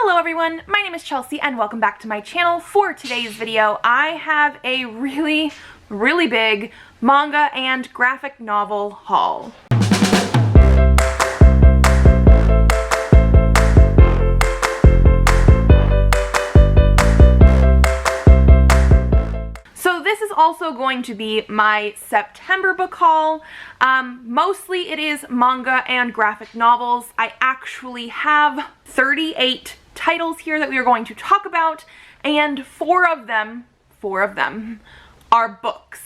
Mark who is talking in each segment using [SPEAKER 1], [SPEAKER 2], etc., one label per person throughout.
[SPEAKER 1] Hello everyone, my name is Chelsea and welcome back to my channel. For today's video, I have a really big manga and graphic novel haul. So this is also going to be my September book haul. Mostly it is manga and graphic novels. I actually have 38 titles here that we are going to talk about, and four of them are books.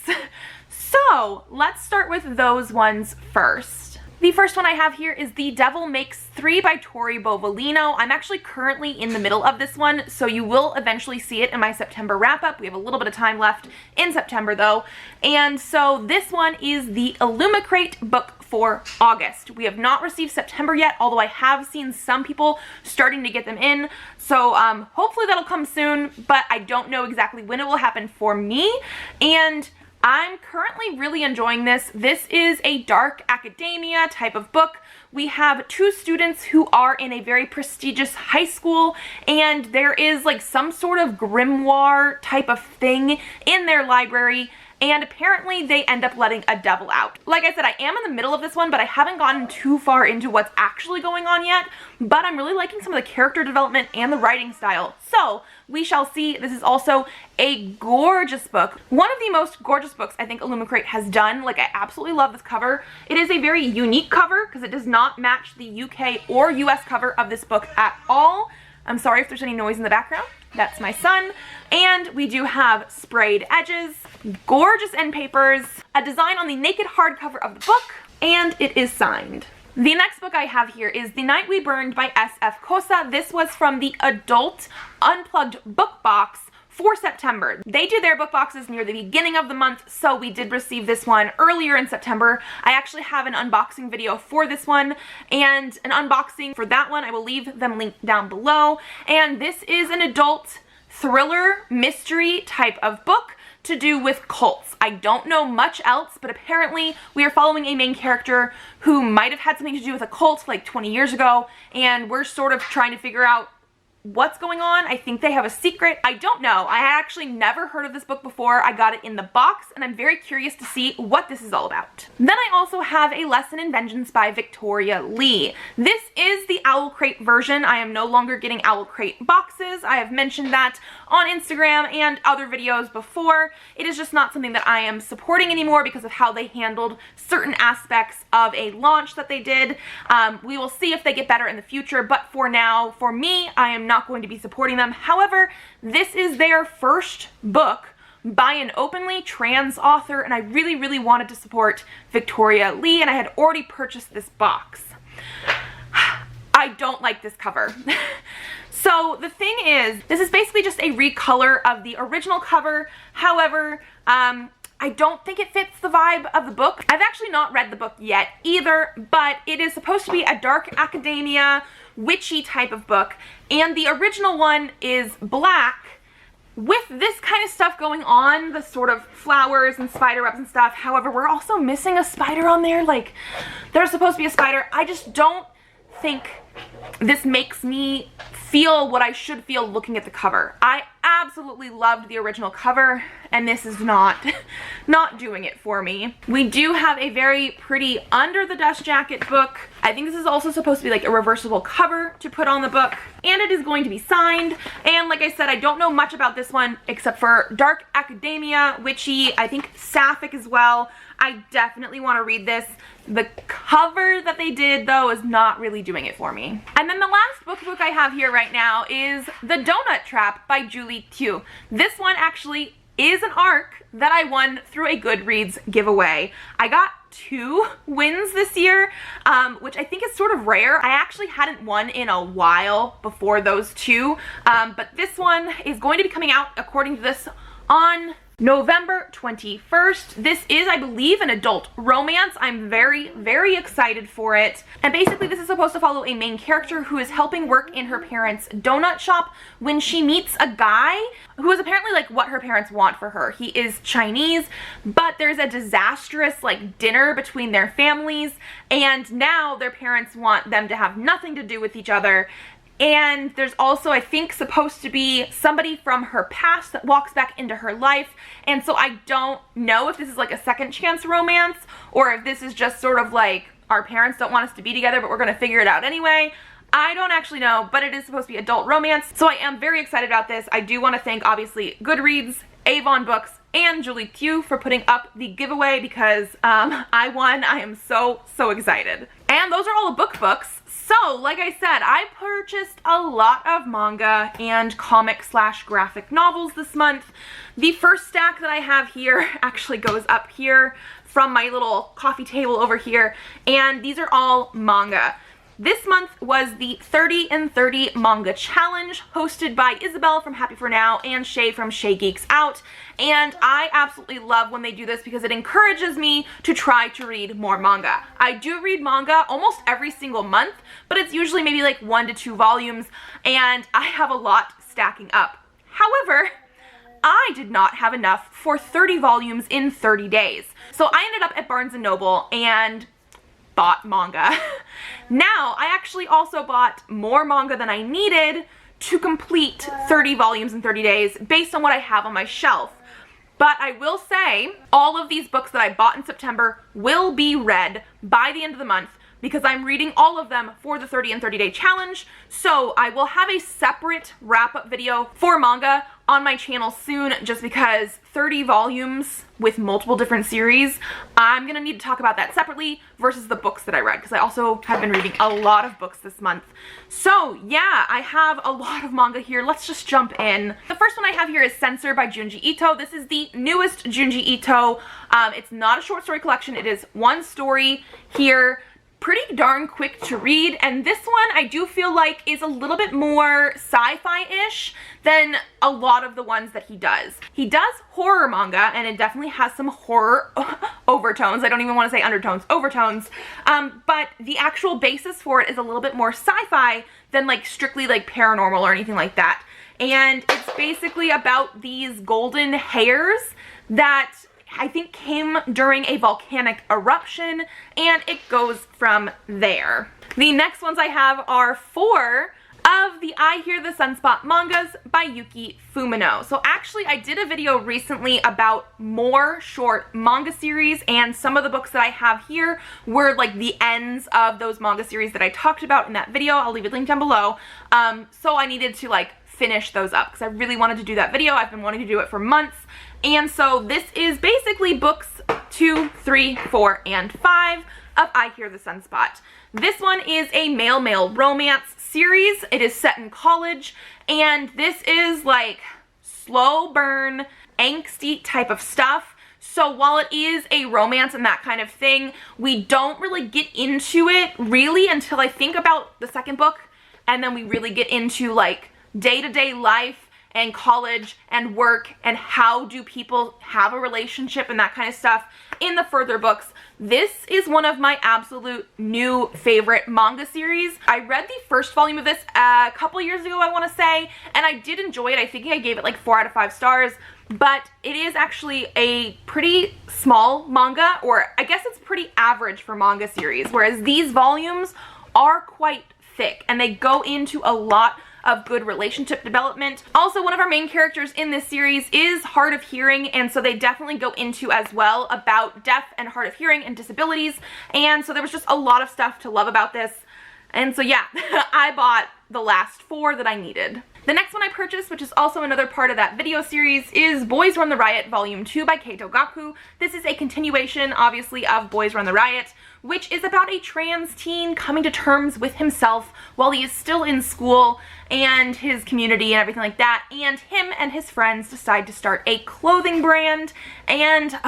[SPEAKER 1] So let's start with those ones first. The first one I have here is The Devil Makes 3 by Tori Bovolino. I'm actually currently in the middle of this one, so you will eventually see it in my September wrap-up. We have a little bit of time left in September though. And so this one is the Illumicrate book for August. We have not received September yet, although I have seen some people starting to get them in. So hopefully that'll come soon, but I don't know exactly when it will happen for me. And I'm currently really enjoying this. This is a dark academia type of book. We have two students who are in a very prestigious high school, and there is like some sort of grimoire type of thing in their library, and apparently they end up letting a devil out. Like I said, I am in the middle of this one, but I haven't gotten too far into what's actually going on yet, but I'm really liking some of the character development and the writing style. So we shall see. This is also a gorgeous book. One of the most gorgeous books I think Illumicrate has done. Like, I absolutely love this cover. It is a very unique cover because it does not match the UK or US cover of this book at all. I'm sorry if there's any noise in the background. That's my son. And we do have sprayed edges, gorgeous end papers, a design on the naked hardcover of the book, and it is signed. The next book I have here is The Night We Burned by S.F. Kosa. This was from the Adult Unplugged book box for September. They do their book boxes near the beginning of the month, so we did receive this one earlier in September. I actually have an unboxing video for this one and an unboxing for that one. I will leave them linked down below. And this is an adult thriller mystery type of book to do with cults. I don't know much else, but apparently we are following a main character who might have had something to do with a cult like 20 years ago, and we're sort of trying to figure out what's going on. I think they have a secret. I don't know. I had actually never heard of this book before. I got it in the box, and I'm very curious to see what this is all about. Then I also have A Lesson in Vengeance by Victoria Lee. This is the Owl Crate version. I am no longer getting Owl Crate boxes. I have mentioned that on Instagram and other videos before. It is just not something that I am supporting anymore because of how they handled certain aspects of a launch that they did. We will see if they get better in the future, but for now, for me, I am not going to be supporting them. However, this is their first book by an openly trans author, and I really wanted to support Victoria Lee, and I had already purchased this box. I don't like this cover. So the thing is, this is basically just a recolor of the original cover. However, I don't think it fits the vibe of the book. I've actually not read the book yet either, but it is supposed to be a dark academia, witchy type of book, and the original one is black with this kind of stuff going on, the sort of flowers and spider webs and stuff. However, we're also missing a spider on there. Like, there's supposed to be a spider. I just don't think this makes me feel what I should feel looking at the cover. I absolutely loved the original cover, and this is not doing it for me. We do have a very pretty Under the Dust Jacket book. I think this is also supposed to be like a reversible cover to put on the book, and it is going to be signed. And like I said, I don't know much about this one except for dark academia, witchy, I think sapphic as well. I definitely want to read this. The cover that they did, though, is not really doing it for me. And then the last book I have here right now is The Donut Trap by Julie Tew. This one actually is an ARC that I won through a Goodreads giveaway. I got 2 wins this year, which I think is sort of rare. I actually hadn't won in a while before those 2, but this one is going to be coming out, according to this, on November 21st. This is, I believe, an adult romance. I'm very excited for it. And basically this is supposed to follow a main character who is helping work in her parents' donut shop when she meets a guy who is apparently like what her parents want for her. He is Chinese, but there's a disastrous like dinner between their families, and now their parents want them to have nothing to do with each other. And there's also, I think, supposed to be somebody from her past that walks back into her life. And so I don't know if this is like a second chance romance or if this is just sort of like our parents don't want us to be together, but we're going to figure it out anyway. I don't actually know, but it is supposed to be adult romance. So I am very excited about this. I do want to thank, obviously, Goodreads, Avon Books, and Julie Q for putting up the giveaway because I won. I am so excited. And those are all the books. So, like I said, I purchased a lot of manga and comic/graphic novels this month. The first stack that I have here actually goes up here from my little coffee table over here, and these are all manga. This month was the 30 in 30 manga challenge hosted by Isabel from Happy For Now and Shay from Shay Geeks Out. And I absolutely love when they do this because it encourages me to try to read more manga. I do read manga almost every single month, but it's usually maybe like 1 to 2 volumes, and I have a lot stacking up. However, I did not have enough for 30 volumes in 30 days. So I ended up at Barnes & Noble and bought manga. Now, I actually also bought more manga than I needed to complete 30 volumes in 30 days based on what I have on my shelf. But I will say, all of these books that I bought in September will be read by the end of the month because I'm reading all of them for the 30 in 30 day challenge. So I will have a separate wrap-up video for manga on my channel soon, just because 30 volumes with multiple different series, I'm gonna need to talk about that separately versus the books that I read, because I also have been reading a lot of books this month. So yeah, I have a lot of manga here. Let's just jump in. The first one I have here is Censor by Junji Ito. This is the newest Junji Ito. It's not a short story collection. It is one story here. Pretty darn quick to read, and this one I do feel like is a little bit more sci-fi-ish than a lot of the ones that he does. He does horror manga, and it definitely has some horror overtones. I don't even want to say undertones, overtones. But the actual basis for it is a little bit more sci-fi than like strictly like paranormal or anything like that. And it's basically about these golden hairs that I think came during a volcanic eruption, and it goes from there. The next ones I have are 4 of the I Hear the Sunspot mangas by Yuki Fumino. So actually I did a video recently about more short manga series, and some of the books that I have here were like the ends of those manga series that I talked about in that video. I'll leave a link down below. So I needed to like finish those up because I really wanted to do that video. I've been wanting to do it for months. And so this is basically books 2, 3, 4, and 5 of I Hear the Sunspot. This one is a male-male romance series. It is set in college, and this is like slow burn, angsty type of stuff. So while it is a romance and that kind of thing, we don't really get into it really until I think about the second book, and then we really get into like day-to-day life and college and work and how do people have a relationship and that kind of stuff in the further books. This is one of my absolute new favorite manga series. I read the first volume of this a couple years ago, I want to say, and I did enjoy it. I think I gave it like 4 out of 5 stars, but it is actually a pretty small manga, or I guess it's pretty average for manga series, whereas these volumes are quite thick and they go into a lot of good relationship development. Also, one of our main characters in this series is hard of hearing, and so they definitely go into as well about deaf and hard of hearing and disabilities, and so there was just a lot of stuff to love about this. And so yeah, I bought the last 4 that I needed. The next one I purchased, which is also another part of that video series, is Boys Run the Riot Volume 2 by Keito Gaku. This is a continuation, obviously, of Boys Run the Riot, which is about a trans teen coming to terms with himself while he is still in school and his community and everything like that, and him and his friends decide to start a clothing brand, and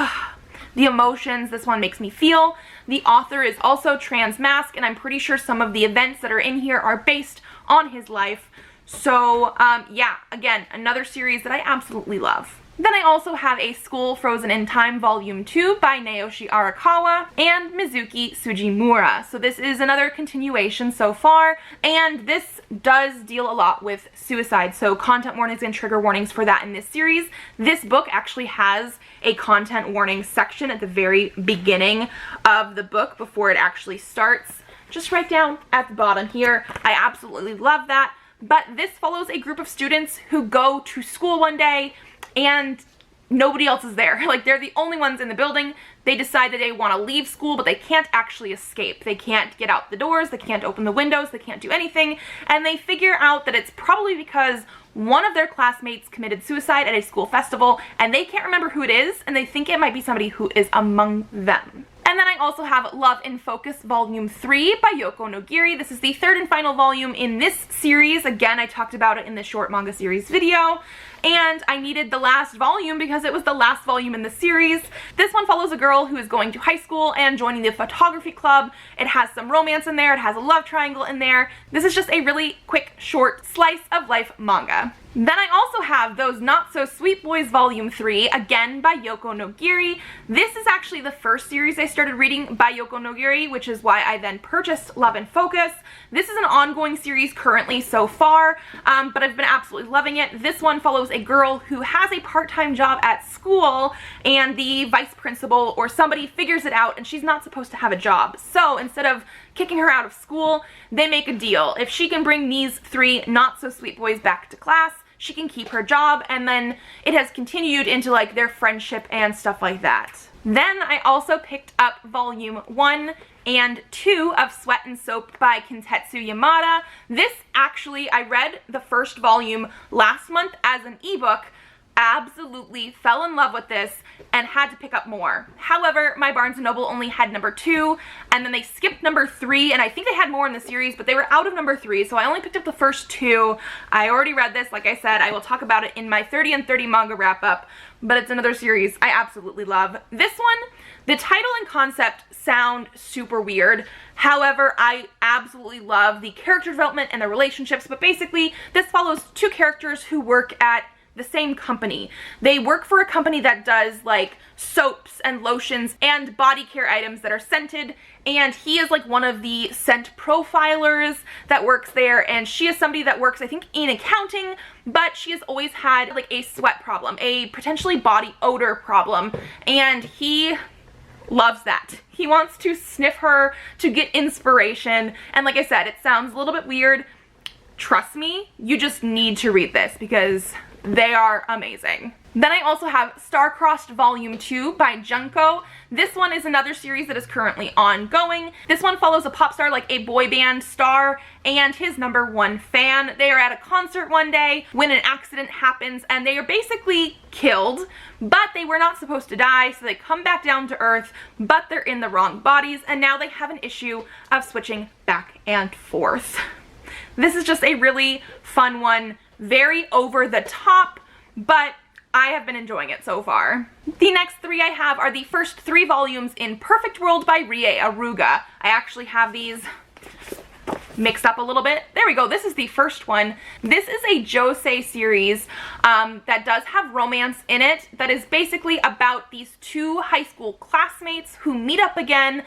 [SPEAKER 1] the emotions this one makes me feel. The author is also trans mask, and I'm pretty sure some of the events that are in here are based on his life. So yeah, again, another series that I absolutely love. Then I also have A School Frozen in Time Volume 2 by Naoshi Arakawa and Mizuki Sujimura. So this is another continuation so far, and this does deal a lot with suicide, so content warnings and trigger warnings for that in this series. This book actually has a content warning section at the very beginning of the book before it actually starts, just right down at the bottom here. I absolutely love that. but this follows a group of students who go to school one day and nobody else is there. Like, they're the only ones in the building. They decide that they want to leave school, but they can't actually escape. They can't get out the doors, they can't open the windows, they can't do anything, and they figure out that it's probably because one of their classmates committed suicide at a school festival, and they can't remember who it is, and they think it might be somebody who is among them. And then I also have Love in Focus Volume 3 by Yoko Nogiri. This is the third and final volume in this series. Again, I talked about it in the short manga series video. And I needed the last volume because it was the last volume in the series. This one follows a girl who is going to high school and joining the photography club. It has some romance in there, it has a love triangle in there. This is just a really quick, short slice of life manga. Then I also have Those Not So Sweet Boys Volume 3, again by Yoko Nogiri. This is actually the first series I started reading by Yoko Nogiri, which is why I then purchased Love in Focus. This is an ongoing series currently so far, but I've been absolutely loving it. This one follows a girl who has a part-time job at school, and the vice principal or somebody figures it out and she's not supposed to have a job. So instead of kicking her out of school, they make a deal. If she can bring these three not-so-sweet boys back to class, she can keep her job, and then it has continued into like their friendship and stuff like that. Then I also picked up Volume 1 and 2 of Sweat and Soap by Kintetsu Yamada. This actually, I read the first volume last month as an ebook, absolutely fell in love with this and had to pick up more. However, my Barnes & Noble only had number 2, and then they skipped number 3, and I think they had more in the series, but they were out of number 3, so I only picked up the first 2. I already read this, like I said. I will talk about it in my 30 and 30 manga wrap-up, but it's another series I absolutely love. This one, the title and concept sound super weird. However, I absolutely love the character development and the relationships, but basically, this follows two characters who work at the same company. They work for a company that does like soaps and lotions and body care items that are scented, and he is like one of the scent profilers that works there, and she is somebody that works, I think, in accounting, but she has always had like a sweat problem, a potentially body odor problem, and he loves that. He wants to sniff her to get inspiration, and like I said, it sounds a little bit weird. Trust me, you just need to read this because they are amazing. Then I also have Star-Crossed Volume 2 by Junko. This one is another series that is currently ongoing. This one follows a pop star, like a boy band star, and his #1 fan. They are at a concert one day when an accident happens and they are basically killed, but they were not supposed to die, so they come back down to earth, but they're in the wrong bodies, and now they have an issue of switching back and forth. This is just a really fun one, very over the top, but I have been enjoying it so far. The next 3 I have are the first 3 volumes in Perfect World by Rie Aruga. I actually have these mixed up a little bit. There we go. This is the first one. This is a josei series that does have romance in it, that is basically about these 2 high school classmates who meet up again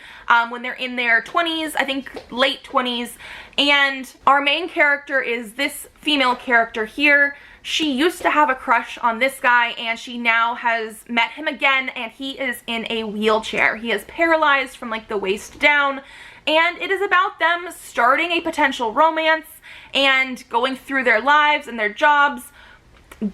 [SPEAKER 1] when they're in their 20s, I think late 20s, and our main character is this female character here. She used to have a crush on this guy, and she now has met him again, and he is in a wheelchair. He is paralyzed from like the waist down, and it is about them starting a potential romance and going through their lives and their jobs,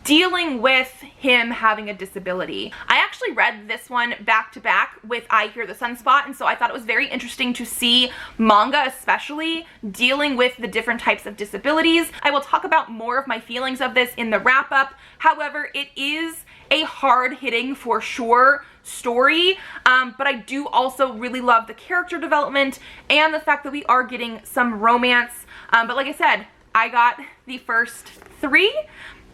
[SPEAKER 1] dealing with him having a disability. I actually read this one back to back with I Hear the Sunspot, and so I thought it was very interesting to see manga especially dealing with the different types of disabilities. I will talk about more of my feelings of this in the wrap-up. However, it is a hard-hitting, for sure, story, but I do also really love the character development and the fact that we are getting some romance. But like I said, I got the first 3.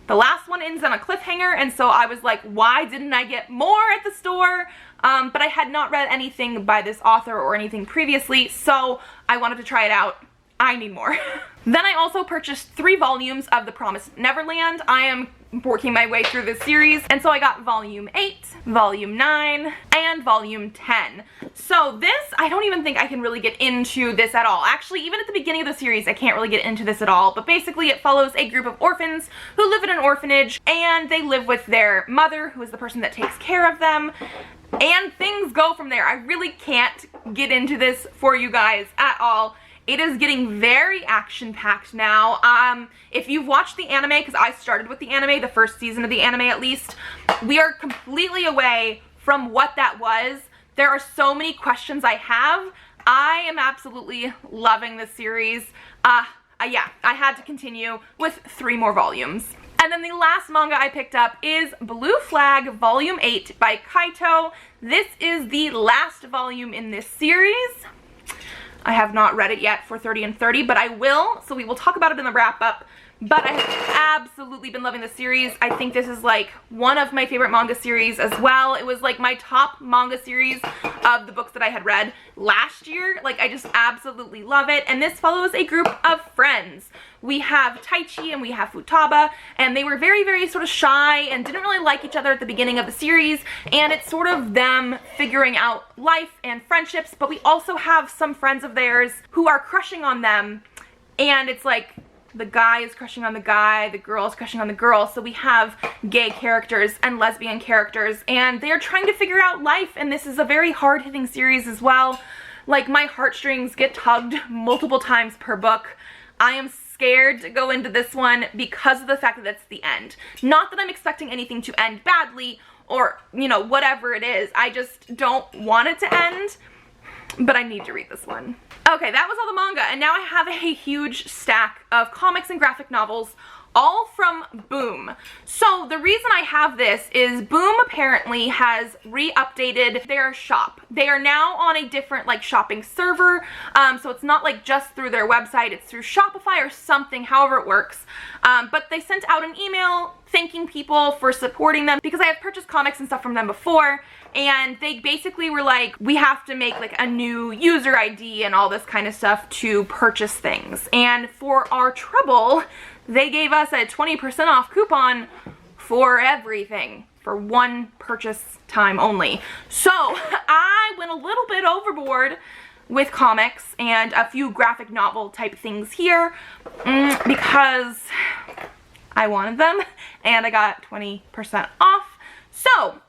[SPEAKER 1] The last one ends on a cliffhanger, and so I was like, why didn't I get more at the store? But I had not read anything by this author or anything previously, so I wanted to try it out. I need more. Then I also purchased 3 volumes of The Promised Neverland. I am working my way through this series, and so I got Volume 8, Volume 9, and Volume 10. So this, I don't even think I can really get into this at all. Actually, even at the beginning of the series, I can't really get into this at all, but basically it follows a group of orphans who live in an orphanage, and they live with their mother, who is the person that takes care of them, and things go from there. I really can't get into this for you guys at all. It is getting very action-packed now. If you've watched the anime, because I started with the anime, the first season of the anime at least, we are completely away from what that was. There are so many questions I have. I am absolutely loving this series. Yeah, I had to continue with 3 more volumes. And then the last manga I picked up is Blue Flag Volume 8 by Kaito. This is the last volume in this series. I have not read it yet for 30 and 30, but I will, so we will talk about it in the wrap-up. But I have absolutely been loving the series. I think this is like one of my favorite manga series as well. It was like my top manga series of the books that I had read last year. Like, I just absolutely love it. And this follows a group of friends. We have Taichi and we have Futaba, and they were very, very sort of shy and didn't really like each other at the beginning of the series. And it's sort of them figuring out life and friendships, but we also have some friends of theirs who are crushing on them. And it's like, the guy is crushing on the guy, the girl is crushing on the girl, so we have gay characters and lesbian characters, and they're trying to figure out life, and this is a very hard-hitting series as well. Like, my heartstrings get tugged multiple times per book. I am scared to go into this one because of the fact that it's the end. Not that I'm expecting anything to end badly, or, you know, whatever it is. I just don't want it to end, but I need to read this one. Okay, that was all the manga, and now I have a huge stack of comics and graphic novels, all from Boom. So the reason I have this is Boom apparently has re-updated their shop. They are now on a different like shopping server, so it's not like just through their website, it's through Shopify or something, however it works. But they sent out an email thanking people for supporting them because I have purchased comics and stuff from them before, and they basically were like, we have to make like a new user ID and all this kind of stuff to purchase things. And for our trouble, they gave us a 20% off coupon for everything for one purchase time only. So I went a little bit overboard with comics and a few graphic novel type things here because I wanted them and I got 20% off. So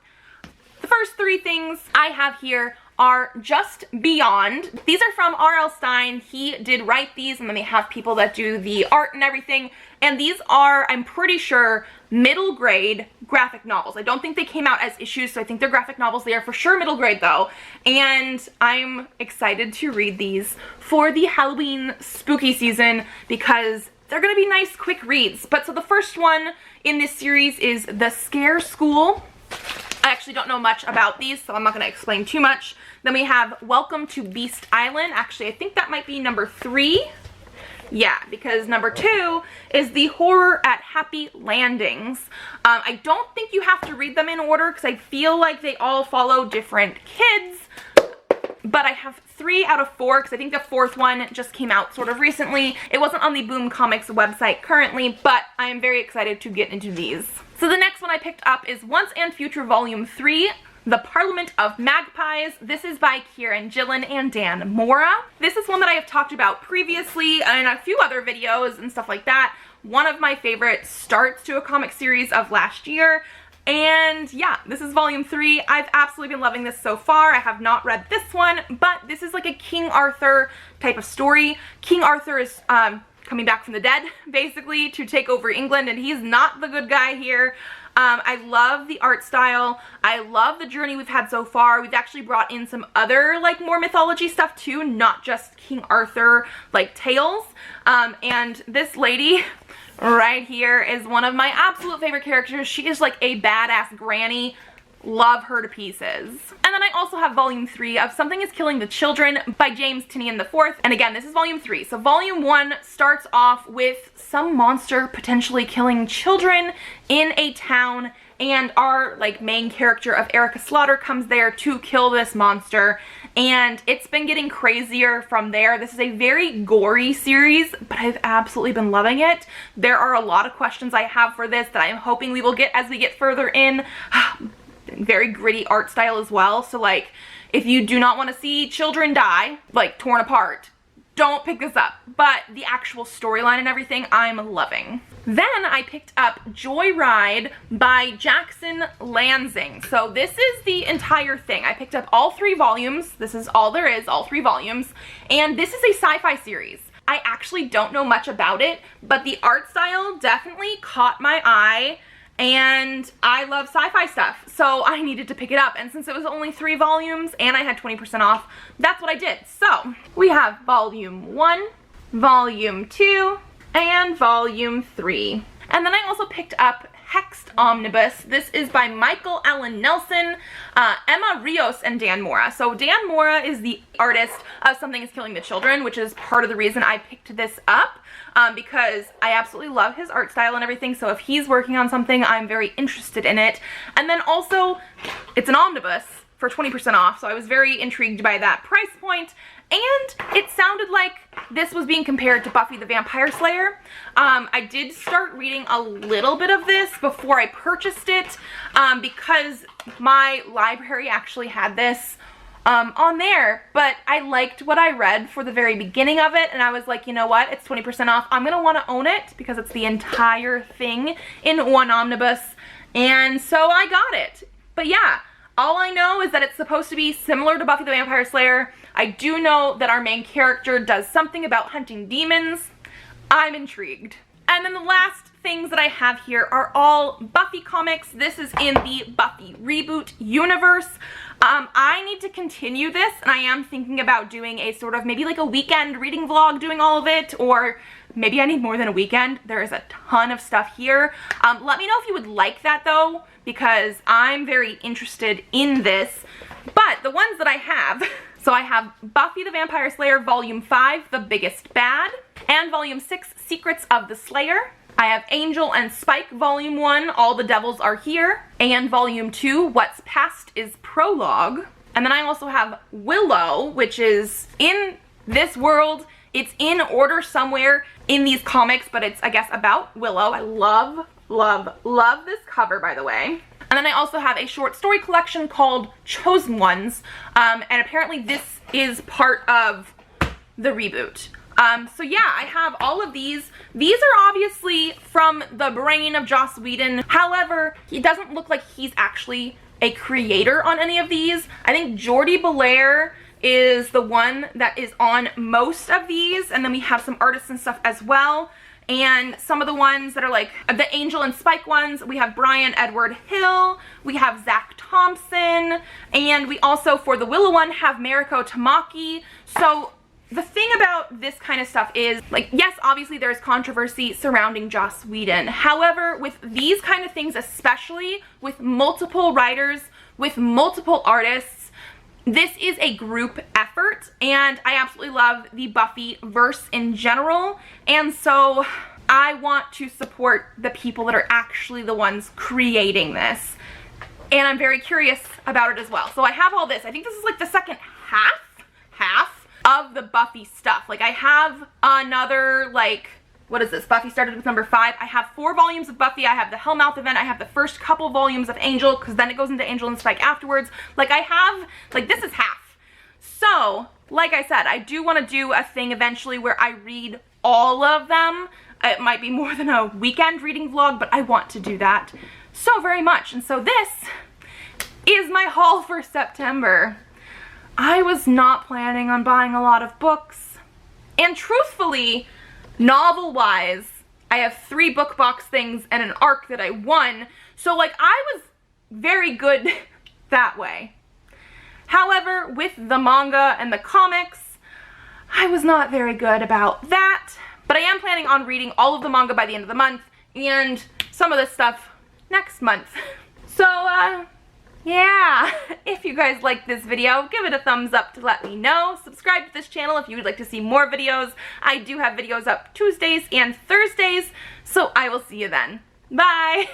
[SPEAKER 1] the first 3 things I have here are Just Beyond. These are from R.L. Stine. He did write these, and then they have people that do the art and everything. And these are, I'm pretty sure, middle grade graphic novels. I don't think they came out as issues, so I think they're graphic novels. They are for sure middle grade though. And I'm excited to read these for the Halloween spooky season because they're gonna be nice quick reads. But so the first one in this series is The Scare School. I actually don't know much about these, so I'm not going to explain too much. Then we have Welcome to Beast Island. Actually, I think that might be number 3. Yeah, because number 2 is The Horror at Happy Landings. I don't think you have to read them in order because I feel like they all follow different kids. But I have 3 out of 4 because I think the 4th one just came out sort of recently. It wasn't on the Boom Comics website currently, but I am very excited to get into these. So the next one I picked up is Once and Future Volume 3, The Parliament of Magpies. This is by Kieran Gillen and Dan Mora. This is one that I have talked about previously in a few other videos and stuff like that. One of my favorite starts to a comic series of last year. And yeah, this is volume 3. I've absolutely been loving this so far. I have not read this one, but this is like a King Arthur type of story. King Arthur is coming back from the dead, basically, to take over England, and he's not the good guy here. I love the art style. I love the journey we've had so far. We've actually brought in some other, like, more mythology stuff, too, not just King Arthur, like, tales. And this lady right here is one of my absolute favorite characters. She is, like, a badass granny. Love her to pieces. And then I also have volume 3 of Something is Killing the Children by James Tynion IV. And again, this is volume 3. So volume 1 starts off with some monster potentially killing children in a town, and our like main character of Erica Slaughter comes there to kill this monster, and it's been getting crazier from there. This is a very gory series, but I've absolutely been loving it. There are a lot of questions I have for this that I'm hoping we will get as we get further in. Very gritty art style as well, so like if you do not want to see children die, like torn apart, don't pick this up, but the actual storyline and everything I'm loving. Then I picked up Joyride by Jackson Lansing. So this is the entire thing. I picked up all 3 volumes. This is all there is, all 3 volumes. And this is a sci-fi series. I actually don't know much about it, but the art style definitely caught my eye, and I love sci-fi stuff, so I needed to pick it up. And since it was only 3 volumes and I had 20% off, that's what I did. So we have volume 1, volume 2, and volume 3. And then I also picked up Hexed Omnibus. This is by Michael Allen Nelson, Emma Rios, and Dan Mora. So Dan Mora is the artist of Something is Killing the Children, which is part of the reason I picked this up, because I absolutely love his art style and everything. So if he's working on something, I'm very interested in it. And then also, it's an omnibus for 20% off, so I was very intrigued by that price point. And it sounded like this was being compared to Buffy the Vampire Slayer. I did start reading a little bit of this before I purchased it, because my library actually had this on there, but I liked what I read for the very beginning of it, and I was like, you know what, it's 20% off. I'm gonna want to own it because it's the entire thing in one omnibus, and so I got it. But yeah, all I know is that it's supposed to be similar to Buffy the Vampire Slayer. I do know that our main character does something about hunting demons. I'm intrigued. And then the last things that I have here are all Buffy comics. This is in the Buffy reboot universe. I need to continue this, and I am thinking about doing a sort of maybe like a weekend reading vlog doing all of it, or maybe I need more than a weekend. There is a ton of stuff here. Let me know if you would like that though, because I'm very interested in this. But the ones that I have, so I have Buffy the Vampire Slayer Volume 5, The Biggest Bad, and Volume 6, Secrets of the Slayer. I have Angel and Spike Volume 1, All the Devils Are Here, and Volume 2, What's Past is Prologue. And then I also have Willow, which is in this world. It's in order somewhere in these comics, but it's, I guess, about Willow. I love, love, love this cover, by the way. And then I also have a short story collection called Chosen Ones, and apparently this is part of the reboot. So yeah, I have all of these. These are obviously from the brain of Joss Whedon. However, he doesn't look like he's actually a creator on any of these. I think Jordi Belair is the one that is on most of these, and then we have some artists and stuff as well. And some of the ones that are like the Angel and Spike ones, we have Brian Edward Hill, we have Zach Thompson, and we also, for the Willow one, have Mariko Tamaki. So the thing about this kind of stuff is, like, yes, obviously there's controversy surrounding Joss Whedon. However, with these kind of things, especially with multiple writers, with multiple artists, this is a group effort, and I absolutely love the Buffy verse in general, and so I want to support the people that are actually the ones creating this, and I'm very curious about it as well. So I have all this. I think this is like the second half of the Buffy stuff. Like, I have another, like, what is this? Buffy started with number 5. I have 4 volumes of Buffy. I have the Hellmouth event. I have the first couple volumes of Angel, because then it goes into Angel and Spike afterwards. Like, I have, like, this is half. So, like I said, I do want to do a thing eventually where I read all of them. It might be more than a weekend reading vlog, but I want to do that so very much. And so this is my haul for September. I was not planning on buying a lot of books. And truthfully, novel-wise, I have 3 book box things and an ARC that I won, so like I was very good that way. However, with the manga and the comics, I was not very good about that, but I am planning on reading all of the manga by the end of the month, and some of this stuff next month. So, yeah, if you guys liked this video, give it a thumbs up to let me know. Subscribe to this channel if you would like to see more videos. I do have videos up Tuesdays and Thursdays, so I will see you then. Bye!